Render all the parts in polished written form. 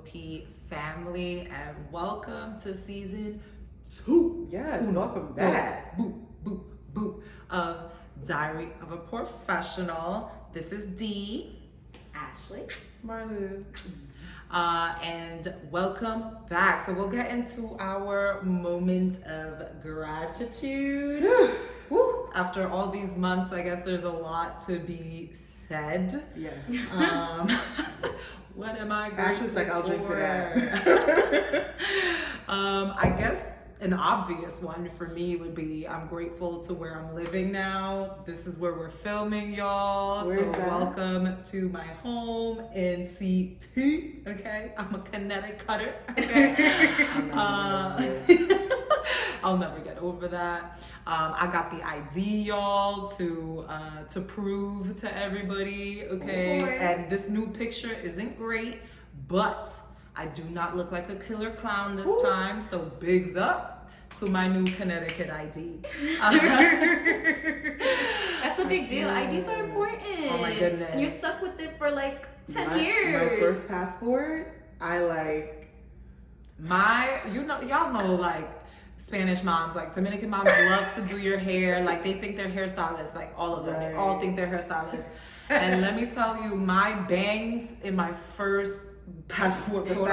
P family, and welcome to season 2. Yes, welcome back. Boop, boop, boop of Diary of a Poorfessional. This is Dee. Ashley. Marlu. And welcome back. So we'll get into our moment of gratitude. Woo. After all these months, I guess there's a lot to be said. Yeah. What am I grateful Ashley's like, I'll drink to for? that. I guess an obvious one for me would be I'm grateful to where I'm living now. This is where we're filming, y'all. Where so is that? welcome to my home in CT. Okay, I'm a kinetic cutter. Okay. I'll never get over that. I got the ID, y'all, to prove to everybody, okay? Oh, and this new picture isn't great, but I do not look like a killer clown this time, so bigs up to my new Connecticut ID. That's a big deal. IDs are important. Oh my goodness. You stuck with it for like 10 years. My first passport, y'all know, like, Spanish moms, like Dominican moms love to do your hair. Like they think they're hairstylists, like all of them. Right. They all think they're hairstylists. And let me tell you, my bangs in my first passport photo was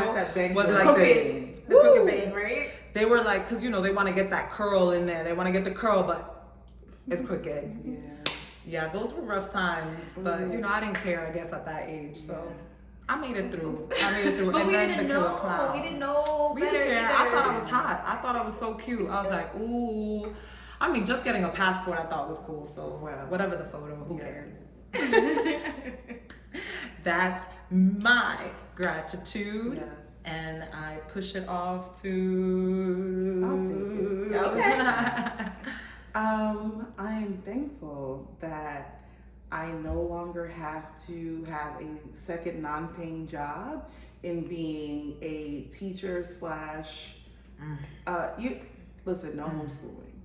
like this. The crooked bang, right? They were like, cause they want to get that curl in there. They want to get the curl, but it's crooked. Yeah, those were rough times. But I didn't care, I guess, at that age. So I made it through. But and we then didn't the killer know. clown. We didn't know We better. didn't care. Either. I thought I was hot. I thought I was so cute. I was like, ooh. I mean, just getting a passport I thought was cool. So whatever the photo, who cares? That's my gratitude. Yes. And I push it off to... I'll take it. Okay. I am thankful that I no longer have to have a second non-paying job in being a teacher slash no homeschooling.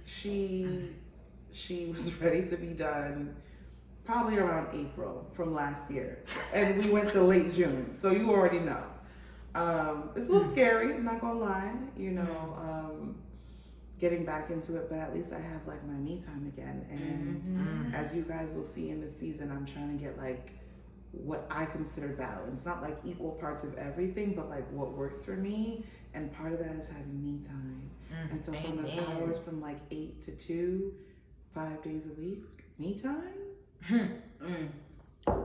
She was ready to be done probably around April from last year, and we went to late June, so you already know. It's a little scary, I'm not gonna lie, getting back into it, but at least I have like my me time again. And as you guys will see in this season, I'm trying to get like what I consider balance, not like equal parts of everything, but like what works for me. And part of that is having me time. And so from the hours from like 8 to 2, 5 days a week, me time.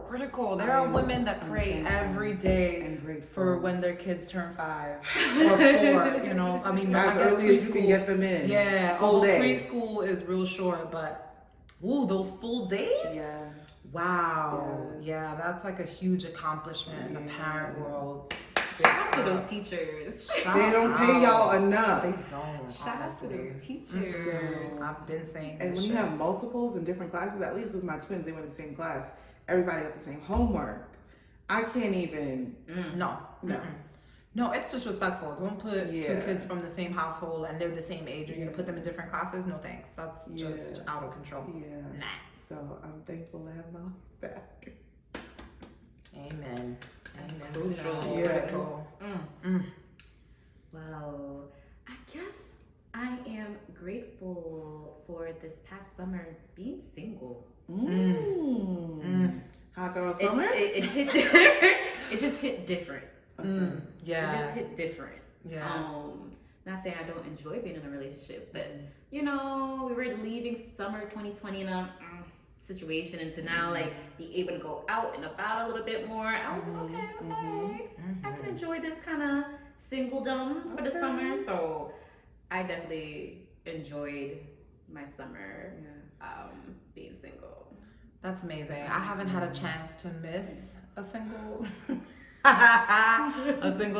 Critical. There are women that pray every day for when their kids turn 5 or 4. I mean, as I guess early as you can get them in. Yeah, full day. Preschool is real short, but those full days. Yeah. Wow. Yes. Yeah, that's like a huge accomplishment in the parent world. Shout out to those teachers. They don't pay y'all enough. They don't. Shout out to those teachers. So, I've been saying. And when you have multiples in different classes, at least with my twins, they went to the same class. Everybody got the same homework. I can't even. No, it's disrespectful. Don't put 2 kids from the same household and they're the same age. You're gonna put them in different classes. No thanks. That's just out of control. Yeah. Nah. So I'm thankful to have my life back. Amen. Crucial. Yes. Well, I guess I am grateful for this past summer being single. Hot girl summer? It hit. It just hit different. Yeah. It just hit different. Yeah. Not saying I don't enjoy being in a relationship, but we were leaving summer 2020 in a situation, and to now like be able to go out and about a little bit more. I was like, okay. I can enjoy this kind of singledom for the summer. So I definitely enjoyed my summer being single. That's amazing. I haven't had a chance to miss a single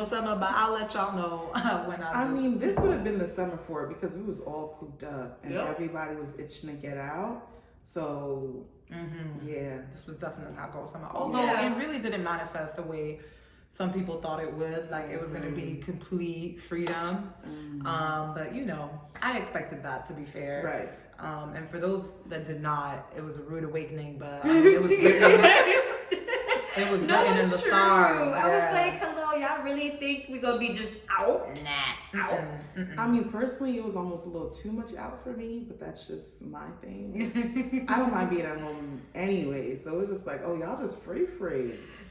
summer, but I'll let y'all know when I do. I mean, this would have been the summer for it because we was all cooped up and everybody was itching to get out. So, this was definitely hot girl summer. Although it really didn't manifest the way some people thought it would. Like it was going to be complete freedom. But I expected that, to be fair. Right. And for those that did not, it was a rude awakening, but it was written, it was written in the stars. I was like, hello, y'all really think we're gonna be just out. Out. I mean, personally, it was almost a little too much out for me, but that's just my thing. I don't mind being at home anyway, so it was just like, oh, y'all just free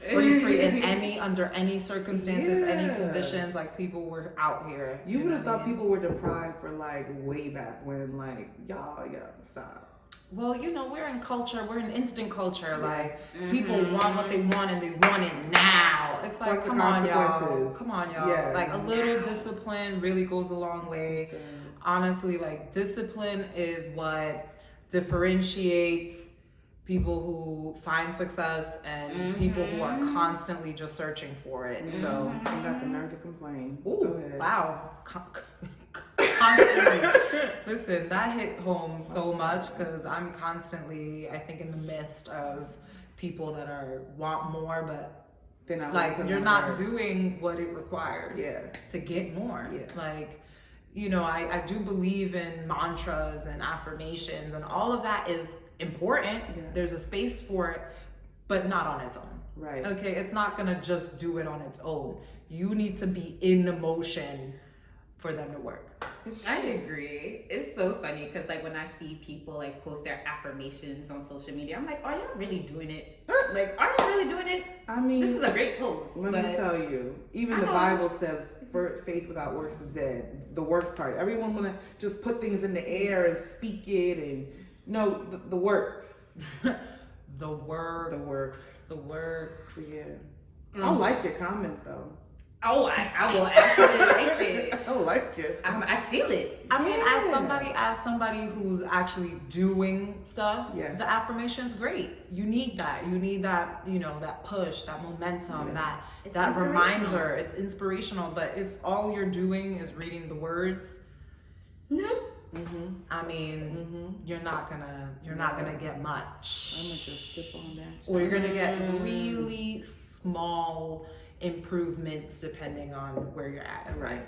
in under any circumstances, any conditions. Like, people were out here. You would have thought people were deprived for like way back when, like, y'all, stop. Well, you know, we're in culture, we're in instant culture. Like, people want what they want and they want it now. It's like, come on, y'all. Yeah. Like, a little discipline really goes a long way. Honestly, like, discipline is what differentiates people who find success and people who are constantly just searching for it. So, I got the nerve to complain. Ooh, wow. Constantly. Listen, that hit home so much because I'm constantly, I think, in the midst of people that want more, but like, you're not doing what it requires to get more. Like, you know, I do believe in mantras and affirmations, and all of that is important. There's a space for it, but not on its own. Right. Okay, it's not gonna just do it on its own. You need to be in the motion for them to work. I agree. It's so funny because, like, when I see people like post their affirmations on social media, I'm like, are y'all really doing it? Like, are y'all really doing it? I mean, this is a great post. Let me tell you, even the Bible says faith without works is dead. The works part. Everyone want to just put things in the air and speak it, and no, the works. The works. Yeah. I like your comment though. Oh, I will absolutely like it. I like it. I feel it. I mean, as somebody who's actually doing stuff, the affirmation's great. You need that. You need that, you know, that push, that momentum, that reminder. It's inspirational. But if all you're doing is reading the words, I mean, you're not gonna get much. I'm gonna just sip on that. Or you're gonna get really small improvements depending on where you're at. Right.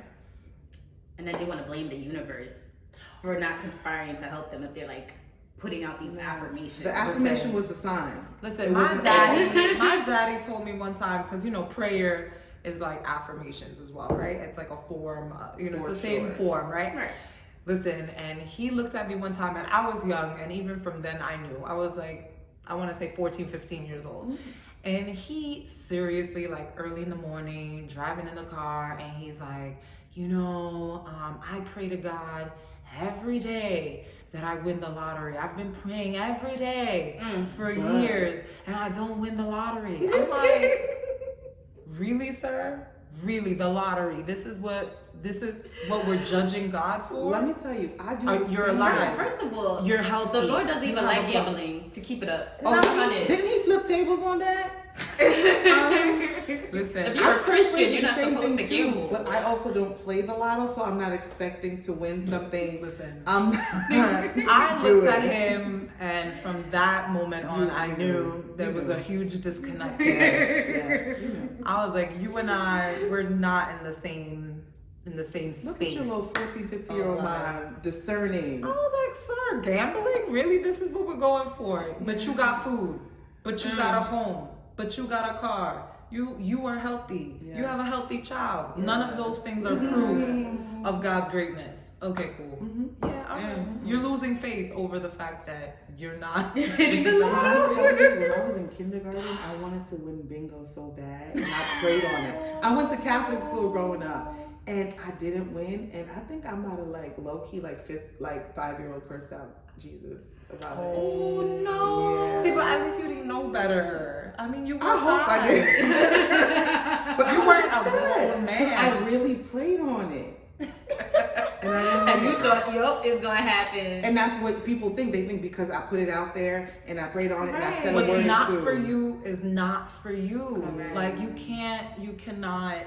And then they want to blame the universe for not conspiring to help them if they're like putting out these affirmations. The affirmation was a sign. Listen, my daddy told me one time, because, you know, prayer is like affirmations as well, right? It's like a form, you know, it's the same form, right? Listen, and he looked at me one time, and I was young, and even from then I knew. I was like, I want to say 14, 15 years old. And he seriously, like, early in the morning, driving in the car, and he's like, you know, I pray to God every day that I win the lottery. I've been praying every day for years, and I don't win the lottery. I'm like, really, sir? Really, the lottery? This is what we're judging God for? Let me tell you, I do. You're alive. First of all, you're healthy. The Lord doesn't even like gambling. To keep it up. Didn't he flip tables on that? Listen, if you're a Christian, you're not supposed to gamble. But I also don't play the lotto, so I'm not expecting to win something. Listen, I looked at him, and from that moment on, I knew there was a huge disconnect there. I was like, you and I, we're not in the same space. Look at your little 14, 15-year-old mind discerning. I was like, sir, gambling? Really? This is what we're going for? But you got food. But you got a home. But you got a car. You are healthy. You have a healthy child. None of those things are proof of God's greatness. Okay, cool. You're losing faith over the fact that you're not. When I was in kindergarten, I wanted to win bingo so bad, and I prayed on it. I went to Catholic school growing up, and I didn't win. And I think I might have like low key like 5-year-old cursed out Jesus about it. Oh no! Yeah. See, but at least you didn't know better. I mean, you were. I hope I did. But you weren't a grown man. I really prayed on it. And you thought, yup, it's gonna happen. And that's what people think. They think because I put it out there and I prayed on it and I said a word or two. What's not for you is not for you. Correct. Like, you cannot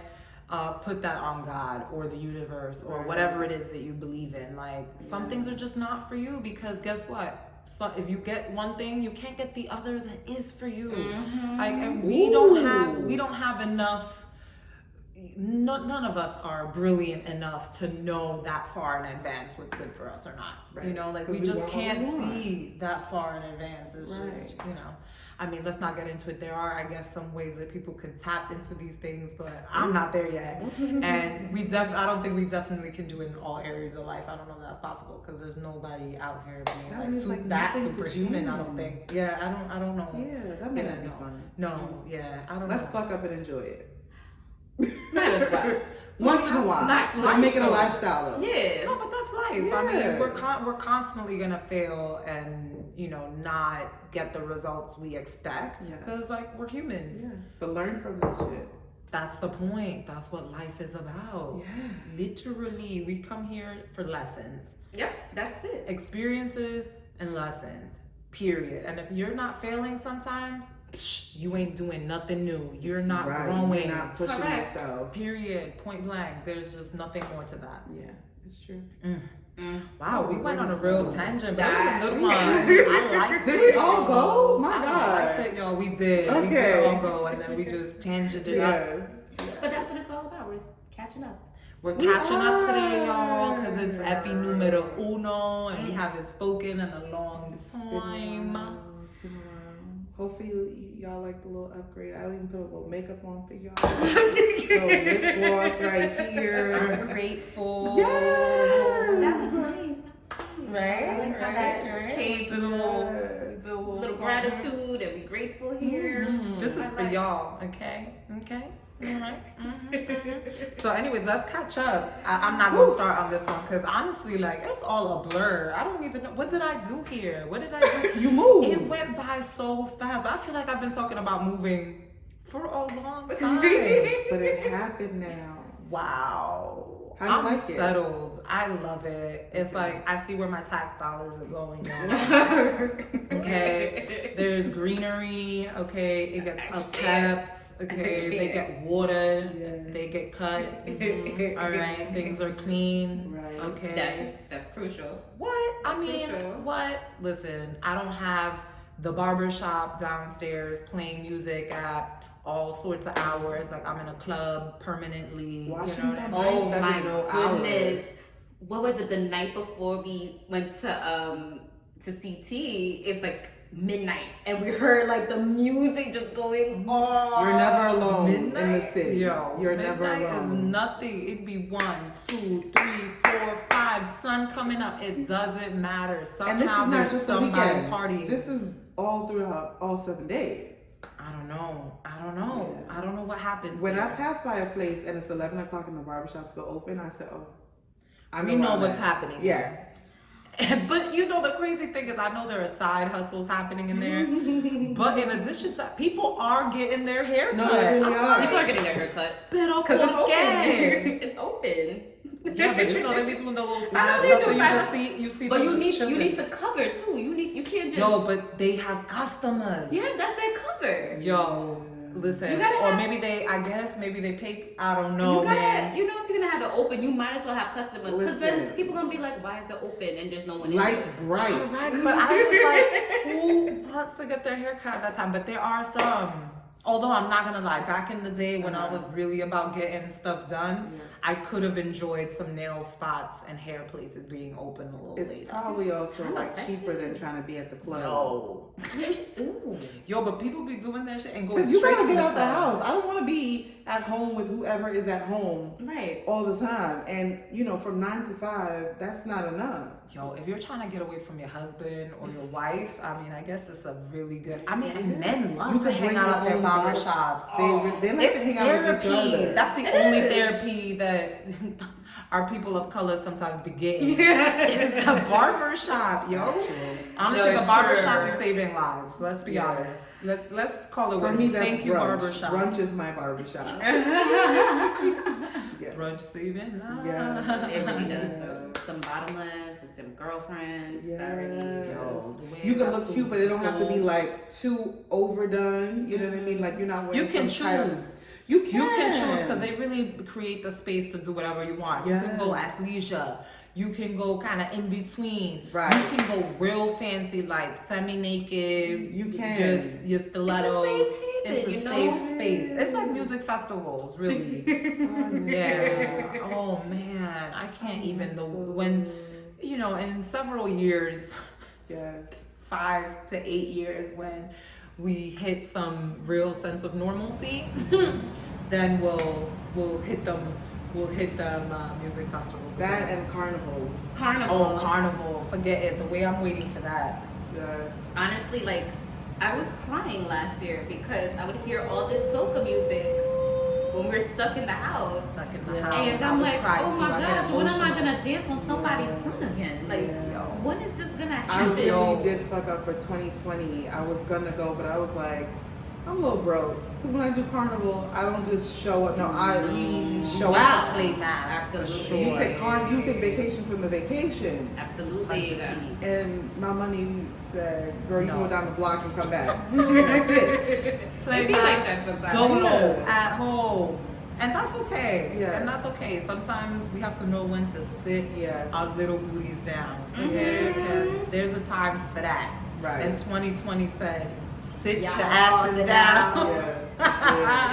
put that on God or the universe or whatever it is that you believe in. Like, some things are just not for you, because guess what? So if you get one thing, you can't get the other that is for you. Like, and we don't have enough. None of us are brilliant enough to know that far in advance what's good for us or not. You know, like, we just can't see that far in advance. It's just, you know, I mean, let's not get into it. There are, I guess, some ways that people can tap into these things, but I'm not there yet. And I don't think we definitely can do it in all areas of life. I don't know if that's possible because there's nobody out here being that superhuman. I don't think. Yeah, I don't know. Yeah, that may not be fun. No, yeah, I don't know. Let's fuck up and enjoy it. Might as well. Once in a while. Not make it a lifestyle though. Yeah. No, but that's life. Yes. I mean, we're constantly gonna fail and not get the results we expect because like we're humans. Yes, but learn from that shit. That's the point. That's what life is about. Yeah. Literally, we come here for lessons. Yep, that's it. Experiences and lessons. Period. And if you're not failing sometimes, you ain't doing nothing new. You're not growing. You're not pushing yourself. Period. Point blank. There's just nothing more to that. Yeah, it's true. Wow, we went on a real tangent, but that was a good one. I liked it. Did we all go? My God. I liked it, y'all. We did. Okay. We did all go, and then we just tangented up. But that's what it's all about. We're catching up. We're catching up today, y'all, because it's Epi numero uno, and we haven't spoken in a long time. It's been a while. Hopefully y'all like the little upgrade. I even put a little makeup on for y'all. Little lip gloss right here. I'm grateful. Yes. That was nice. Right? I like how that came. The little gratitude and we grateful here. This is for y'all, okay? Okay? Alright. So anyways, let's catch up. I'm not gonna start on this one because honestly, like, it's all a blur. I don't even know, what did I do here? What did I do? You moved. It went by so fast. I feel like I've been talking about moving for a long time. But it happened now. Wow. How do you I'm like it? settled. I love it. It's like I see where my tax dollars are going now. Okay. There's greenery. Okay. It gets upkept. Okay. They get water. Yeah. They get cut. All right. Things are clean. Right. Okay. That's crucial. What? I mean, what? Listen, I don't have the barber shop downstairs playing music at all sorts of hours. Like I'm in a club permanently. Washington Oh my Hours. goodness. What was it the night before we went to CT? It's like midnight and we heard like the music just going on. You're never alone Midnight? in the city. Yo, You're never midnight alone. is nothing. It'd be 1, 2, 3, 4, 5. Sun coming up. It doesn't matter. Somehow and this is not there's just a somebody weekend. partying. This is all throughout all 7 days. I don't know. Yeah. I don't know what happens. When there. I pass by a place and it's 11 o'clock and the barbershop's still open, I said, oh, I we know where I'm what's at. happening. Yeah. But the crazy thing is, I know there are side hustles happening in there. But in addition to, people are getting their hair cut. No, they really are. People are getting their hair cut. Pero Because it's ¿por qué? open. It's open. Yeah, but they be doing the little I side know they stuff. do So side you see. But them you just chilling. need to cover too. You can't just. Yo, but they have customers. Yeah, that's their cover. Yo, listen. You gotta Or have- maybe they pay. I don't know, You gotta, man. if you're gonna have it open, you might as well have customers. Because then Listen. people gonna be like, why is it open and there's no one in Lights there? bright. All right, but I was like, who wants to get their hair cut at that time? But there are some. Although I'm not gonna lie, back in the day when I was really about getting stuff done, Yes. I could have enjoyed some nail spots and hair places being open a little It's later. probably also I'm like affected. cheaper than trying to be at the club. No. Ooh. Yo, but people be doing that shit and go Because you straight gotta to get out the club. house. I don't want to be at home with whoever is at home Right. all the time. And from 9 to 5, that's not enough. Yo, if you're trying to get away from your husband or your wife, I mean, I guess it's a really good. I mean, and men love You to can hang bring out your at their own barber bottle. shops. They like It's to hang out with each therapy. other. That's the It only is. therapy that our people of color sometimes be getting. Yeah. It's the barber shop, yo. Honestly, No, the barber sure. shop is saving lives. Let's be Yes. honest. Let's call it For what me, it is. that's Thank you, brunch. barber shop. Brunch is my barbershop. Yes. Brunch saving lives. Yeah. It really does. Though. Some bottomless and some girlfriends. Already. Yes. Yo, the way You can that look suit cute, but it don't have to be sold. like too overdone. You know what I mean? Like you're not wearing You can some kind of- choose. You can. You can choose because they really create the space to do whatever you want. You can go Yes. athleisure. You can go kind of in between. Right. You can go real fancy, like semi-naked. You can. Just your stilettos. It's a you know? safe space. It's like music festivals, really. Yeah. Oh man, I can't even. When in several years, Yes. 5 to 8 years, when we hit some real sense of normalcy, then we'll hit them. We'll hit them music festivals. That again. and carnivals. Carnival. Oh, carnival! Forget it. The way I'm waiting for that. Just Honestly, like, I was crying last year because I would hear all this soca music when we were stuck in the house. Stuck in the Yeah. house. And I I'm would like, cry oh too. my I get gosh, when am I emotional. gonna dance on somebody's Yeah. song again? Like, Yeah. when is this gonna I happen? really Yo. did fuck up for 2020. I was gonna go, but I was like, I'm a little broke. Because when I do carnival, I don't just show up. No, we show out. Play mass. Absolutely. You take vacation from the vacation. Absolutely. And my money said, girl, you No. can go down the block and come back. That's it. Play It be like mass. that sometimes. Don't know Yes. at home. And that's okay. Yes. And that's okay. Sometimes we have to know when to sit Yes. our little booties down. Okay? Because there's a time for that. Right. And 2020 said, sit Y'all your asses sit down. Yes.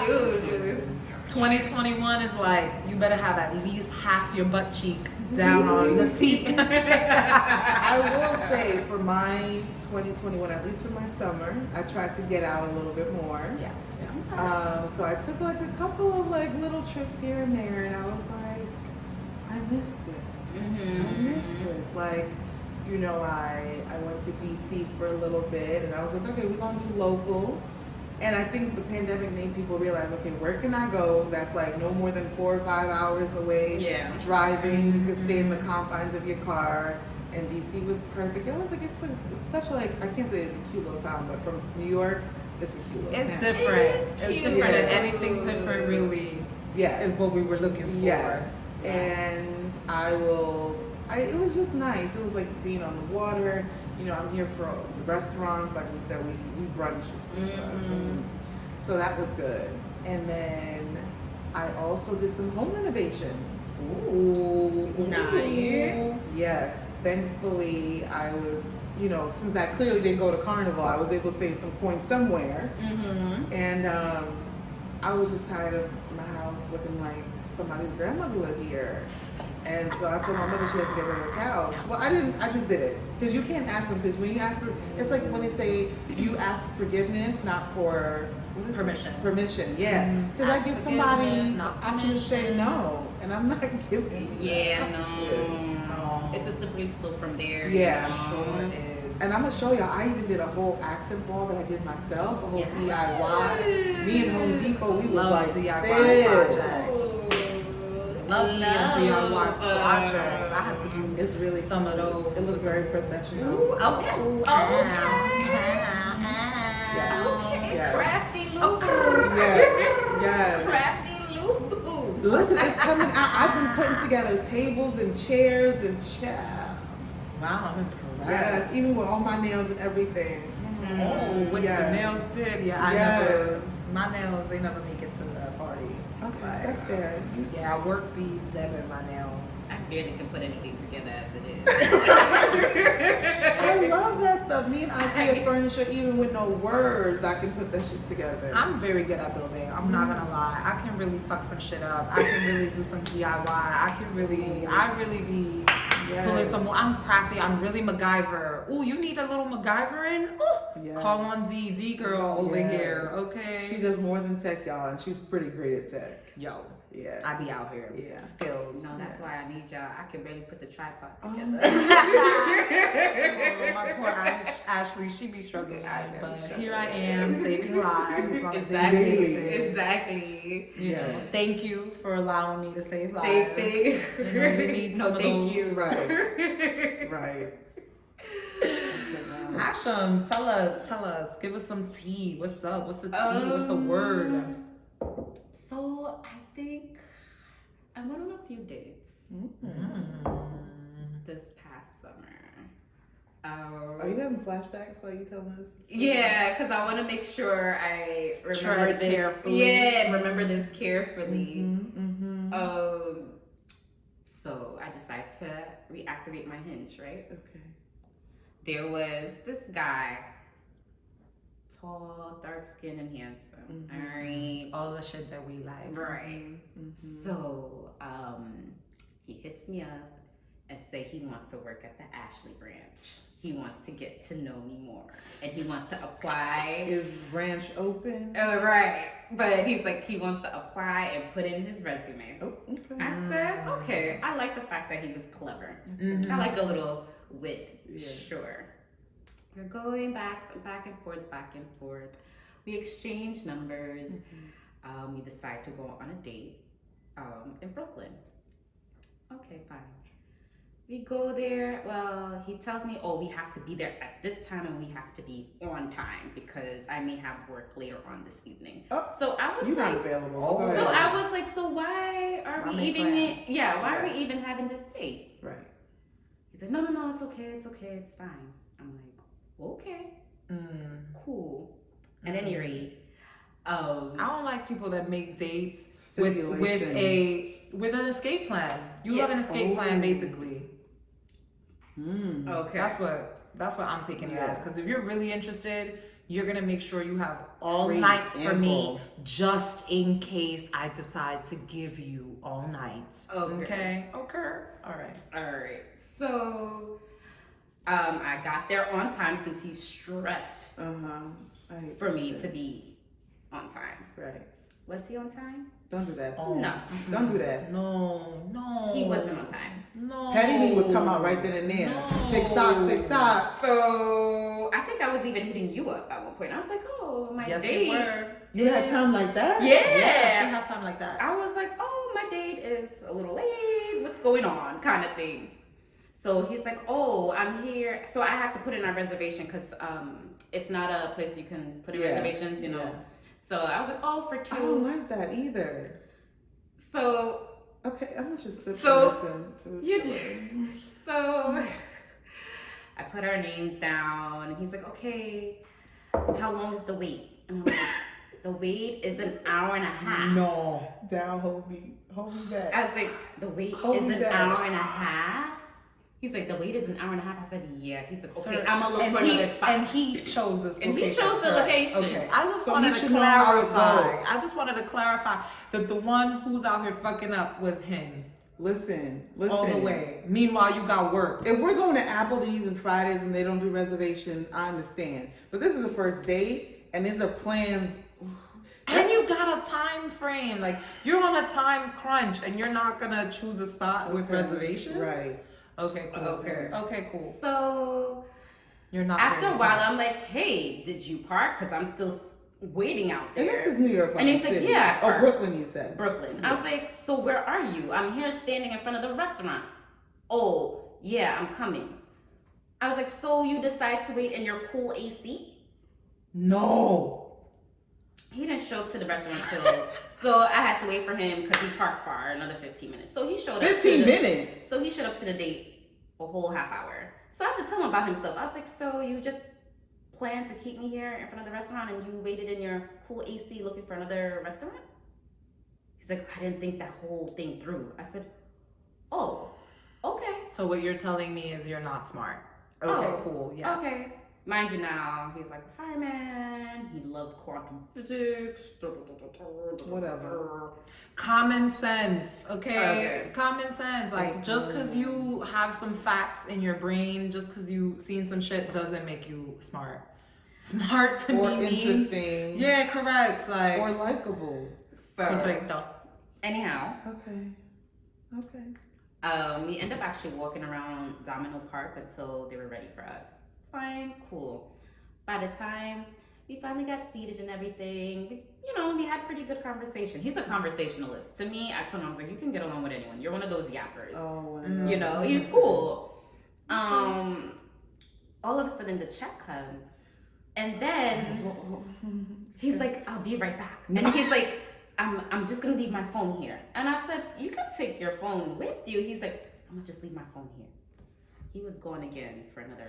it did. 2021 is like, you better have at least half your butt cheek down on the seat. I will say for my 2021, at least for my summer, I tried to get out a little bit more. Yeah. So I took like a couple of like little trips here and there, and I was like, I miss this. I miss this. Like, you know, I went to DC for a little bit, and I was like, okay, we're gonna do local. And I think the pandemic made people realize, okay, where can I go that's like no more than 4 or 5 hours away? Yeah. Driving, you can stay in the confines of your car. And DC was perfect. It was like it's such like I can't say it's a cute little town, but from New York, it's a cute little It's town. different. It is It's cute. different. And Yeah. anything different really Yes. is what we were looking for. Yes. And it was just nice. It was like being on the water. You know, I'm here for restaurants. Like we said, we brunch. And stuff. And so that was good. And then I also did some home renovations. Ooh. Nice. Yes. Thankfully, I was, you know, since I clearly didn't go to Carnival, I was able to save some coins somewhere. And I was just tired of my house looking like somebody's grandmother lived here. And so I told my mother she had to get rid of her couch. Well, I just did it. Because you can't ask them, because when you ask for, it's like when they say you ask for forgiveness, not for Permission. Permission, yeah. Because I Ask give forgiveness, somebody the not option to say permission. no, and I'm not giving. Yeah, Yeah. no. It's a slippery slope from there. Yeah. Sure is. And I'm gonna show y'all. I even did a whole accent wall that I did myself, a whole Yes. DIY. Me and Home Depot, we was Love like DIY this. projects. Love me a DIY project. I had to do It's really some of cute. those. It looks very professional. Ooh, okay. Okay. Okay. Yes. Crafty Lulu. Yes, yes. Crafty Lulu. Listen, it's coming out. I've been putting together tables and chairs and Wow, I'm impressed. yes, even with all my nails and everything. Oh, what Yes. the nails did, yeah, I Yes. never. My nails, they never make it to the party. Okay, Like, that's fair. Yeah, work beads ever my nails. I barely can put anything together as it is. I love that stuff. Me and IKEA furniture, even with no words, I can put that shit together. I'm very good at building. I'm not gonna lie. I can really fuck some shit up. I can really do some DIY. I really be pulling some. I'm crafty. I'm really MacGyver. Ooh, you need a little MacGyvering? Ooh, Yes. call on D girl over Yes. here. Okay. She does more than tech, y'all, and she's pretty great at tech. Yo, Yeah. I be out here. Yeah. Skills. No, that's why I need y'all. I can barely put the tripod Oh. together. Oh, my poor Ashley, she be struggling, I be but struggling. here I am saving lives on a Exactly. daily basis. Exactly. You know, Yes. thank you for allowing me to save lives. Thank You know, we need some No, of thank those. you. Right. Right. Asham, tell us, give us some tea. What's up? What's the tea? What's the word? So I think I went on a few dates this past summer. Are you having flashbacks while you telling us? Yeah, because I want to make sure I remember Tread this carefully. Yeah, and remember this carefully. Mm-hmm. So I decided to reactivate my Hinge, right? Okay. There was this guy, tall, dark skinned and handsome. All right. All the shit that we like. Right. Mm-hmm. So he hits me up and say he wants to work at the Ashley branch. he wants to get to know me more, and he wants to apply. Is Ranch open? Right. But he's like, he wants to apply and put in his resume. Oh, okay. I said, okay. I like the fact that he was clever. Mhm. I like a little wit. Yeah. Sure. We're going back and forth. We exchange numbers. We decide to go on a date in Brooklyn. Okay, fine. We go there. Well, he tells me, oh, we have to be there at this time and we have to be on time because I may have work later on this evening. Oh, so I was you're like, not available. Oh, Go ahead. so I was like, so why are Why we make even? plans? Why are we even having this date? Right. He's like, no, it's okay, it's fine. I'm like, okay, cool. At any rate, I don't like people that make dates Stipulations. with an escape plan. You Yeah. have an escape plan, basically. Okay. That's what I'm taking it as. Because if you're really interested, you're gonna make sure you have all Free, night for me, ample. just in case I decide to give you all night. Okay. Okay. All right. So, I got there on time since he's stressed for me to be on time. Right. Was he on time? Don't do that. Oh. No. Don't do that. No. He wasn't on time. No. Petty me would come out right then and there. No. TikTok. So I think I was even hitting you up at one point. I was like, oh, my Yes, date. you were. You had time like that? Yeah. She had time like that. I was like, oh, my date is a little late. What's going on? Kind of thing. So he's like, oh, I'm here. So I have to put in our reservation because it's not a place you can put in reservations, you know. Yeah. So I was like, oh, for I don't two. like that either. So Okay, I'm gonna just sit So, and listen to this you story. So I put our names down, and he's like, okay, how long is the wait? And I'm like, the wait is an hour and a half. No. Down, hold me back. I was like, the wait Hold is me an back. hour and a half? He's like, the wait is an hour and a half. I said, yeah. He's like, okay, Sir, I'm gonna look and for he- another spot. And he chose this And he location. chose the correct. location. Okay. I just So wanted he to should know how it clarify. goes. I just wanted to clarify that the one who's out here fucking up was him. Listen. All the way. Meanwhile, you got work. If we're going to Applebee's and Fridays and they don't do reservations, I understand. But this is a first date, and these are plans. And you got a time frame. Like, you're on a time crunch, and you're not gonna choose a spot with reservations? Right. Okay, cool. Okay, cool. So You're not after very a while, smart. I'm like, hey, did you park? Because I'm still waiting out And there. this is New York And he's like, City. yeah. Oh, Brooklyn, you said. Brooklyn. Yeah. I was like, so where are you? I'm here standing in front of the restaurant. Oh, yeah, I'm coming. I was like, so you decide to wait in your cool AC? No. He didn't show up to the restaurant till, so I had to wait for him because he parked for another 15 minutes. So he showed up. 15 minutes? So he showed up to the date a whole half hour. So I had to tell him about himself. I was like, so you just planned to keep me here in front of the restaurant and you waited in your cool AC looking for another restaurant? He's like, I didn't think that whole thing through. I said, oh, okay. So what you're telling me is you're not smart. Okay, Oh, cool. Yeah. Okay. Mind you now, he's like a fireman. He loves quantum physics. Whatever. Common sense, okay? Okay. Common sense. Like, just because you have some facts in your brain, just because you seen some shit doesn't make you smart. Smart to Or me means... interesting. Yeah, correct. Like... Or likable. Correcto. Anyhow, Okay. we end up actually walking around Domino Park until they were ready for us. Fine, cool. By the time we finally got seated and everything, we had pretty good conversation. He's a conversationalist. To me, I told him, I was like, you can get along with anyone. You're one of those yappers. Oh, He's cool. All of a sudden the check comes, and then he's like, I'll be right back. And he's like, I'm just gonna leave my phone here. And I said, you can take your phone with you. He's like, I'm gonna just leave my phone here. He was gone again for another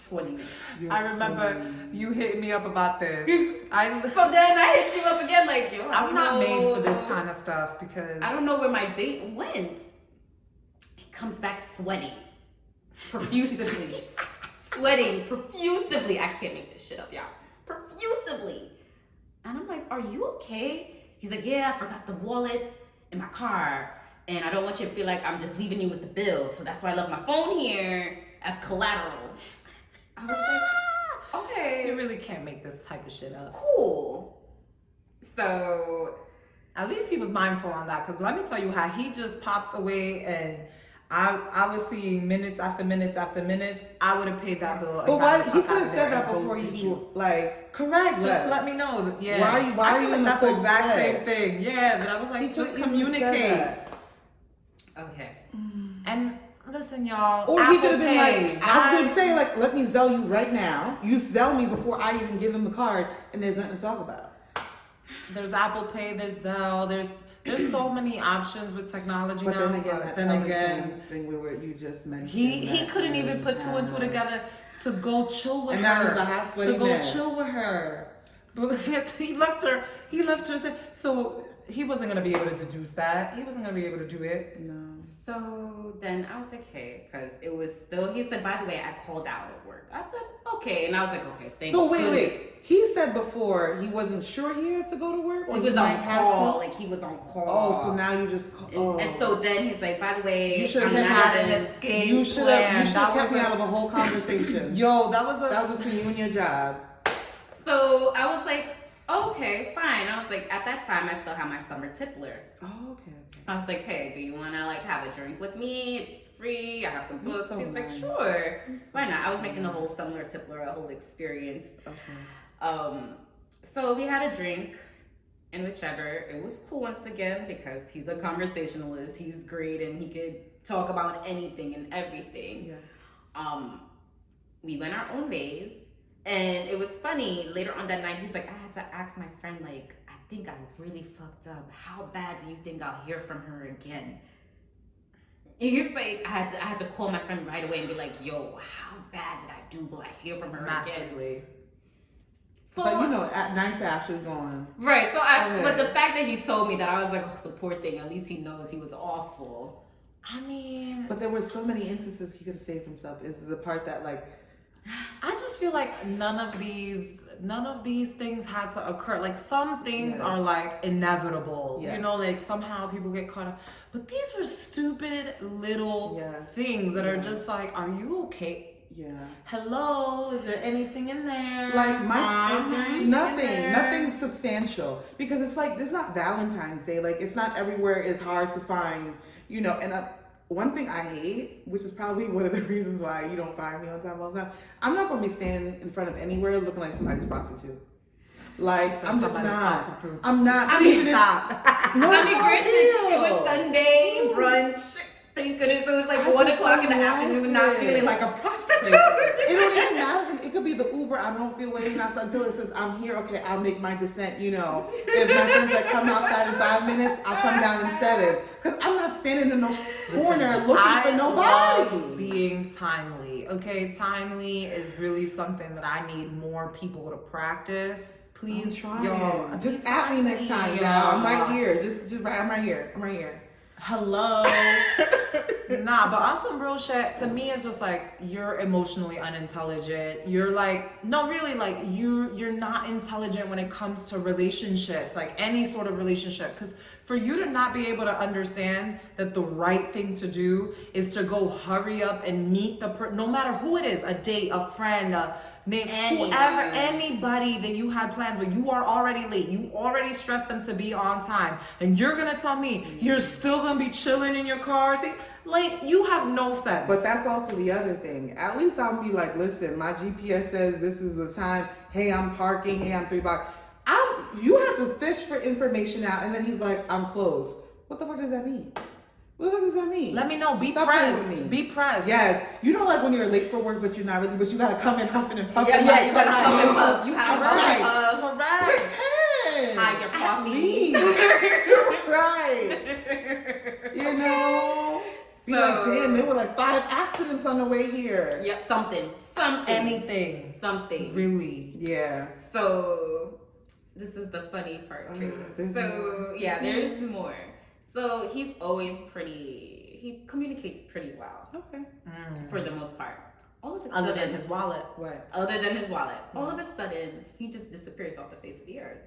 20 minutes. I remember you hit me up about this. So then I hit you up again yo, I'm not made for this kind of stuff because... I don't know where my date went. He comes back sweating profusively. Sweating profusively. I can't make this shit up, y'all. Profusively. And I'm like, are you okay? He's like, yeah, I forgot the wallet in my car. And I don't want you to feel like I'm just leaving you with the bill. So that's why I left my phone here as collateral. I was like, okay. You really can't make this type of shit up. Cool. So at least he was mindful on that, because let me tell you how he just popped away, and I was seeing minutes after minutes after minutes. I would have paid that bill. But why he could have said that before he like correct. left. Just let me know. Yeah. Why are you in the that's the full exact set? same thing. Yeah, but I was like, just communicate. okay. And listen, y'all. Or he could have been Pay, like, I was gonna say like, let me sell you right now. You sell me before I even give him the card, and there's nothing to talk about. There's Apple Pay, there's Zelle, there's so many options with technology But now. then again, But then again, thing where you just mentioned he couldn't even put two and two together to go chill with and her. that was a hot sweaty to go mess. chill with her. But he left her. So he wasn't gonna be able to deduce that. He wasn't gonna be able to do it. No. So then I was like, hey, because it was still, he said, by the way, I called out of work. I said, okay. And I was like, okay, thank you. So wait. He said before he wasn't sure he had to go to work? Or He was might on have call. to? Like, he was on call. Oh, so now you just call. And so then he's like, by the way, You should have I'm had not an in escape You should plan. have kept me was out of a whole conversation. Yo, that was That was between you and your job. So I was like, okay, fine. I was like, at that time, I still had my summer tippler. Oh, okay. I was like, hey, do you want to like have a drink with me? It's free. I have some You're books. so He's like, nice. sure. You're so Why not? I was nice. making the whole summer tippler a whole experience. Okay. So we had a drink and whichever. It was cool once again because he's a conversationalist. He's great and he could talk about anything and everything. Yeah. We went our own ways. And it was funny, later on that night, he's like, I had to ask my friend, like, I think I really fucked up. How bad do you think I'll hear from her again? And he's like, I had to call my friend right away and be like, yo, how bad did I do? Will I hear from her again? massively. So, But you know, nice Ashley going. right, so Okay. but the fact that he told me that, I was like, oh, the poor thing, at least he knows he was awful. I mean, But there were so many instances he could have saved himself. Is the part that like, I just feel like none of these things had to occur. Like some things Yes. are like inevitable. Yes. You know, like somehow people get caught up. But these were stupid little Yes. things that are Yes. just like, are you okay? yeah, Hello, is there anything in there? like Is there anything in there? nothing substantial. Because it's like it's not Valentine's Day. Like it's not everywhere is hard to find. You know, and one thing I hate, which is probably one of the reasons why you don't find me on time all the time, I'm not gonna be standing in front of anywhere looking like somebody's prostitute. Like I'm just Somebody's not. prostitute. I'm not. I mean, Stop. No, I mean, for granted, it was real. Sunday, brunch. Thank goodness it was like I 1 just o'clock in the don't afternoon, like not it. feeling like a prostitute. It don't even matter. It could be the Uber. I don't feel ways not until it says I'm here. Okay, I'll make my descent. You know, if my friends like come outside in 5 minutes, I'll come down in 7. Cause I'm not standing in no corner looking for nobody. I love being timely. Okay, timely is really something that I need more people to practice. Please, I'm y'all. trying. Just be at me next time, timely, y'all. I'm right y'all. here. Just right. I'm right here. I'm right here. Hello. Nah, but on some real shit, to me it's just like you're emotionally unintelligent. You're like, no, really, like you're not intelligent when it comes to relationships, like any sort of relationship. Because for you to not be able to understand that the right thing to do is to go hurry up and meet no matter who it is, a date, a friend, whoever, anybody that you had plans with, you are already late. You already stressed them to be on time. And you're going to tell me you're still going to be chilling in your car? See, like, you have no sense. But that's also the other thing. At least I'll be like, listen, my GPS says this is the time. Hey, I'm parking. Hey, I'm 3 blocks. You have to fish for information out. And then he's like, I'm closed. What the fuck does that mean? What the fuck does that mean? Let me know. Be Stop playing with pressed. me. Be pressed. Yes. You know, like when you're late for work, but you're not really, but you gotta come in huffing and puffing. Yeah, you gotta huff and puff. You have to Right. huff and puff. Correct. Pretend. Hide your At coffee. least. Right. You know? Be like, damn, there were like 5 accidents on the way here. Yep, something. Anything. Something. Really. Yeah. So this is the funny part too. There's more. There's more. So he communicates pretty well Okay. for the most part. All of a Other sudden, than his wallet. What? Other than his wallet. All of a sudden, he just disappears off the face of the earth.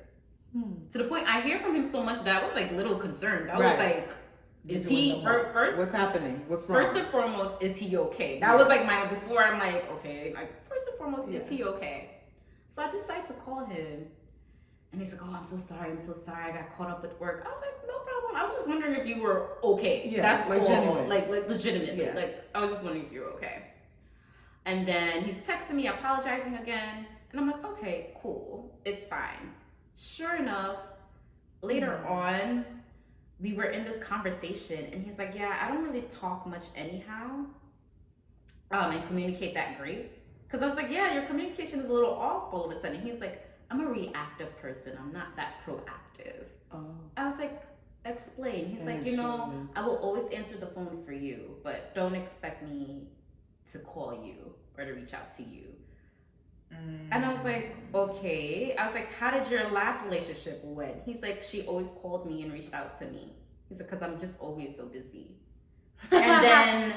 To the point, I hear from him so much that I was like little concerned. I was Right. like, is he first? What's happening? What's wrong? First and foremost, is he okay? That was like before I'm like, okay, like first and foremost, Yeah. is he okay? So I decide to call him. And he's like, oh, I'm so sorry. I got caught up with work. I was like, no problem. I was just wondering if you were okay. Yeah, That's like all. genuine. Like legitimately. Yeah. Like, I was just wondering if you were okay. And then he's texting me, apologizing again. And I'm like, okay, cool. It's fine. Sure enough, later on, we were in this conversation. And he's like, yeah, I don't really talk much anyhow. And communicate that great. Because I was like, yeah, your communication is a little off all of a sudden. He's like, I'm a reactive person. I'm not that proactive. Oh. I was like, explain. He's like, you know, I will always answer the phone for you, but don't expect me to call you or to reach out to you. And I was like, okay. I was like, how did your last relationship went? He's like, she always called me and reached out to me. He's like, because I'm just always so busy. And then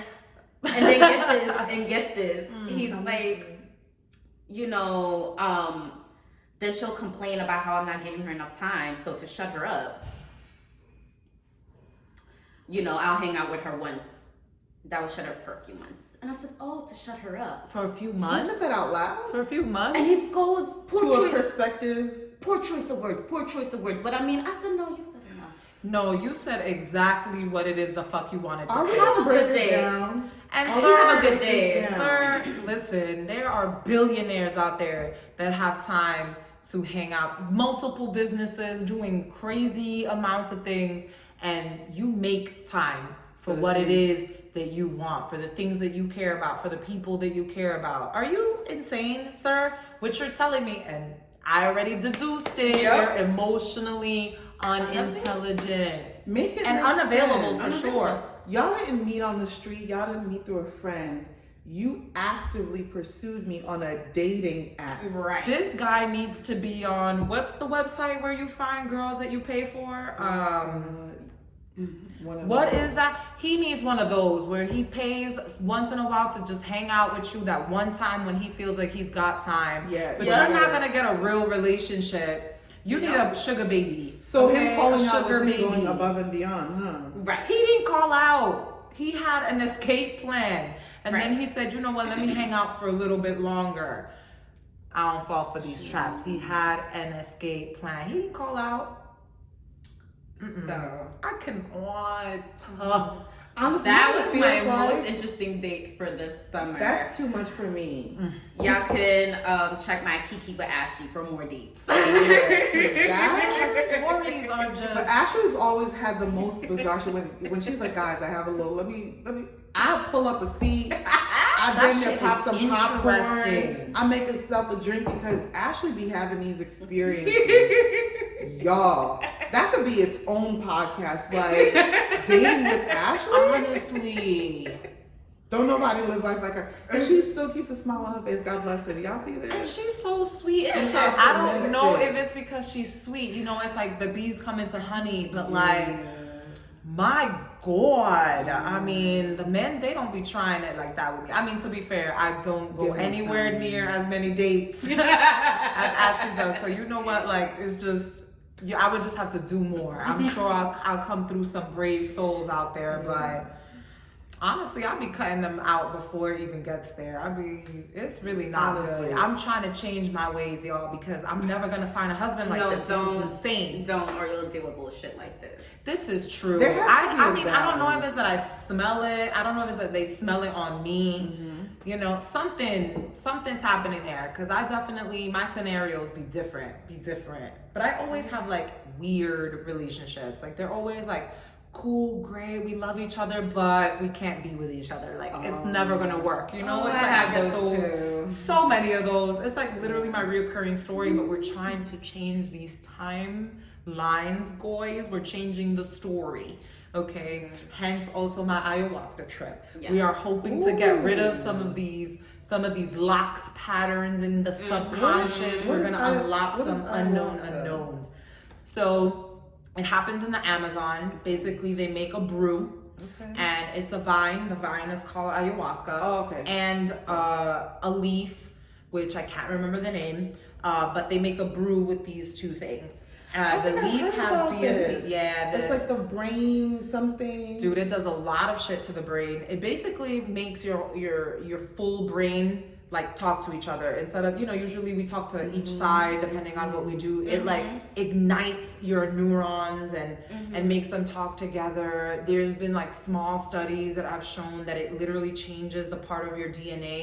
get this. He's like, you know, then she'll complain about how I'm not giving her enough time. So to shut her up, you know, I'll hang out with her once. That will shut her up for a few months. And I said, oh, to shut her up. For a few He months? said that out loud? For a few months? And he goes, To a perspective. poor choice of words. But I mean, I said, no, you said enough. No, you said exactly what it is the fuck you wanted to Are we say. gonna break Have a good this day. down? And Are we sir, gonna have a good break day. this down? Sir, listen, there are billionaires out there that have time to hang out, multiple businesses, doing crazy amounts of things, and you make time for the what it things. is that you want, for the things that you care about, for the people that you care about. Are you insane, sir? What you're telling me, and I already deduced it, Yep. you're emotionally unintelligent. Make it And make unavailable sense. for sure. Y'all didn't meet on the street. Y'all didn't meet through a friend. You actively pursued me on a dating app. Right. This guy needs to be on, what's the website where you find girls that you pay for? One of What those. is that? He needs one of those where he pays once in a while to just hang out with you that one time when he feels like he's got time. Yeah, But yeah, you're I not gotta- gonna get a real relationship. You need a sugar baby. So okay? him calling A out sugar was him baby. going above and beyond, huh? Right. He didn't call out. He had an escape plan. And then Right. he said, you know what, let me hang out for a little bit longer. I don't fall for these traps. He had an escape plan. He didn't call out. So I can want. Honestly, that you know was what my it feels like? most interesting date for this summer. That's too much for me. Y'all can check my Kiki with Ashley for more dates. That- Stories are But just. Ashley's always had the most bizarre shit when she's like, guys, I have a little, let me, I pull up a seat, I That then shit pop is some popcorn, interesting. I make herself a drink because Ashley be having these experiences. Y'all, that could be its own podcast, like dating with Ashley. Honestly. Don't nobody live life like her. And she still keeps a smile on her face. God bless her. Do y'all see And this? she's so sweet and And shit. I don't know optimistic. if it's because she's sweet. You know, it's like the bees come into honey, but like, my God. I mean, the men, they don't be trying it like that with me. I mean, to be fair, I don't go Give them anywhere time. near as many dates as Ashley does. So you know what? Like, it's just, I would just have to do more. I'm sure I'll come through some brave souls out there, but honestly, I'll be cutting them out before it even gets there. It's really not Honestly. good. I'm trying to change my ways, y'all, because I'm never gonna find a husband like No, this. don't. This is insane. Don't, or you'll deal with bullshit like this. This is true. There has to be I a mean, I don't know if balance. it's that I smell it. I don't know if it's that they smell it on me. You know, something's happening there. Cause I definitely, my scenarios be different. But I always have like weird relationships. Like they're always like, cool, great, we love each other, but we can't be with each other. Like it's never gonna work. You know, Oh, it's I like have I get those those. too. So many of those. It's like literally my reoccurring story, but we're trying to change these timelines, guys. We're changing the story. Okay. Hence also my ayahuasca trip. Yeah. We are hoping to get rid of some of these locked patterns in the subconscious. What We're is gonna unlock what is some unknown ayahuasca? unknowns. So it happens in the Amazon. Basically, they make a brew. Okay. And it's a vine. The vine is called ayahuasca. Oh, okay. And a leaf, which I can't remember the name, but they make a brew with these two things. I The think I leaf heard has about DMT. this. Yeah, It's like the brain something. dude, it does a lot of shit to the brain. It basically makes your full brain like talk to each other instead of, usually we talk to each side depending on what we do. It like ignites your neurons and makes them talk together. There's been like small studies that have shown that it literally changes the part of your DNA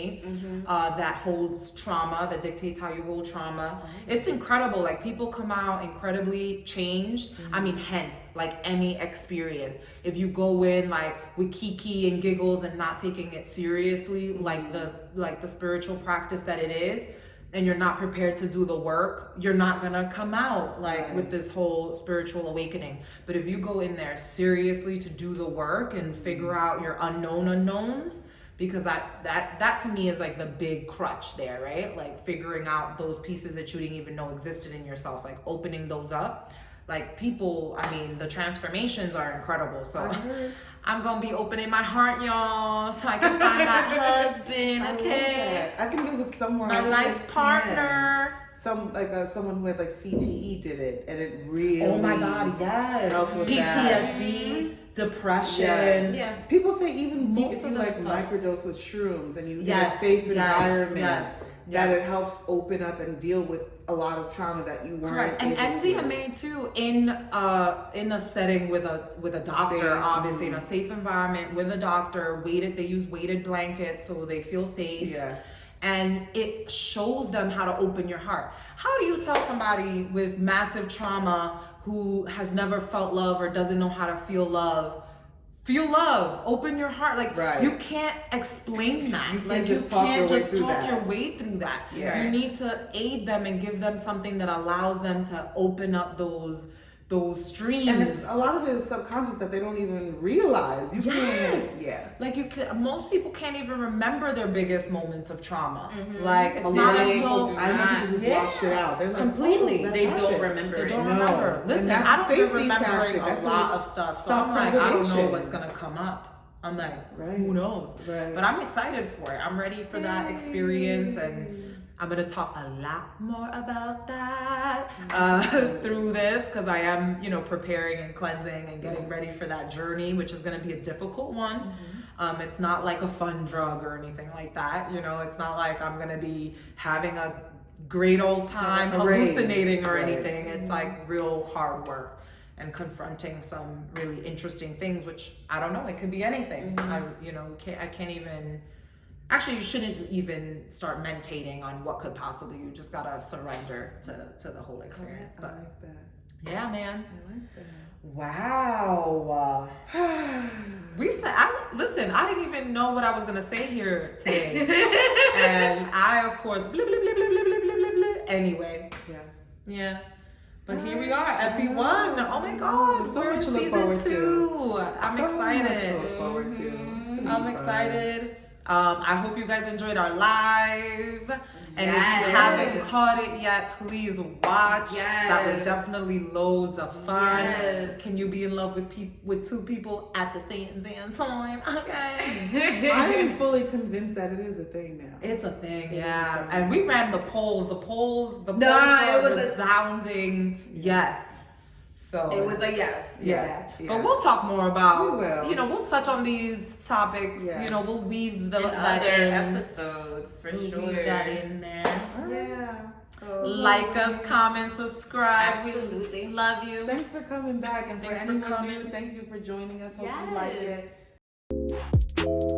that holds trauma, that dictates how you hold trauma. It's incredible. Like people come out incredibly changed. I mean, hence like any experience. If you go in like with kiki and giggles and not taking it seriously, like the spiritual practice that it is, and you're not prepared to do the work, you're not gonna come out like with this whole spiritual awakening. But if you go in there seriously to do the work and figure out your unknown unknowns, because that to me is like the big crutch there, right? Like figuring out those pieces that you didn't even know existed in yourself, like opening those up. Like people, I mean, the transformations are incredible. So I'm gonna be opening my heart, y'all, so I can find my husband. Okay, I think it was somewhere. My life partner. Someone who had like CTE did it, and it really. Oh my God! Yes. Helped with PTSD, depression. Yes. Yeah. People say even Most if of you the like stuff. microdose with shrooms and you in a Yes, safe yes, environment, yes, that yes. it helps open up and deal with a lot of trauma that you weren't. Correct. And able to. MDMA too, in a setting with a doctor, Safe. obviously in a safe environment with a doctor. They use weighted blankets so they feel safe. Yeah. And it shows them how to open your heart. How do you tell somebody with massive trauma who has never felt love or doesn't know how to feel love, open your heart? Like you can't explain that. You can't like just you talk can't your way just through talk that. your way through that. Yeah. You need to aid them and give them something that allows them to open up those streams. And a lot of it is subconscious that they don't even realize. You can't. Yeah. Like most people can't even remember their biggest moments of trauma. Mm-hmm. Like it's A not lot of until people, I know people who block shit out. They're like, completely. oh, that They happened. don't remember They it. don't No. remember. And Listen, that's I a don't be safety remembering tactic. a That's lot of stuff. So I'm like, I don't know self-preservation. what's gonna come up. I'm like, Right. who knows? Right. But I'm excited for it. I'm ready for that experience, and I'm gonna talk a lot more about that through this, because I am, preparing and cleansing and getting ready for that journey, which is gonna be a difficult one. It's not like a fun drug or anything like that. It's not like I'm gonna be having a great old time hallucinating or anything. It's like real hard work and confronting some really interesting things, which I don't know. It could be anything. I can't even. Actually, you shouldn't even start meditating on what could possibly. You just gotta surrender to the whole experience. I like that. Yeah, man. I like that. Wow. I didn't even know what I was gonna say here today. And I, of course, blah, blah, blah, blah, blah, blah, blah, blah. Anyway. Yes. Yeah. But here we are, Ep1. Oh my God. So we're much to in look season forward 2. to. I'm So excited. much to look forward to. It's gonna be I'm fun. excited. I hope you guys enjoyed our live. And if Yes. you haven't caught it yet, please watch. Yes. That was definitely loads of fun. Yes. Can you be in love with two people at the same time? Okay. I am fully convinced that it is a thing now. It's a thing, It is yeah. a thing. And we ran the polls. The polls It were was a- resounding yes. So It was a yes. yeah. Yeah. But we'll talk more about. We will. We'll touch on these topics. Yeah. We'll weave In that other in. episodes, for We'll sure. weave that in there. Yeah. So Like us, comment, subscribe. Absolutely. We love you. Thanks for coming back, and Thanks for for anyone coming. new, thank you for joining us. Hope you like Yes. it.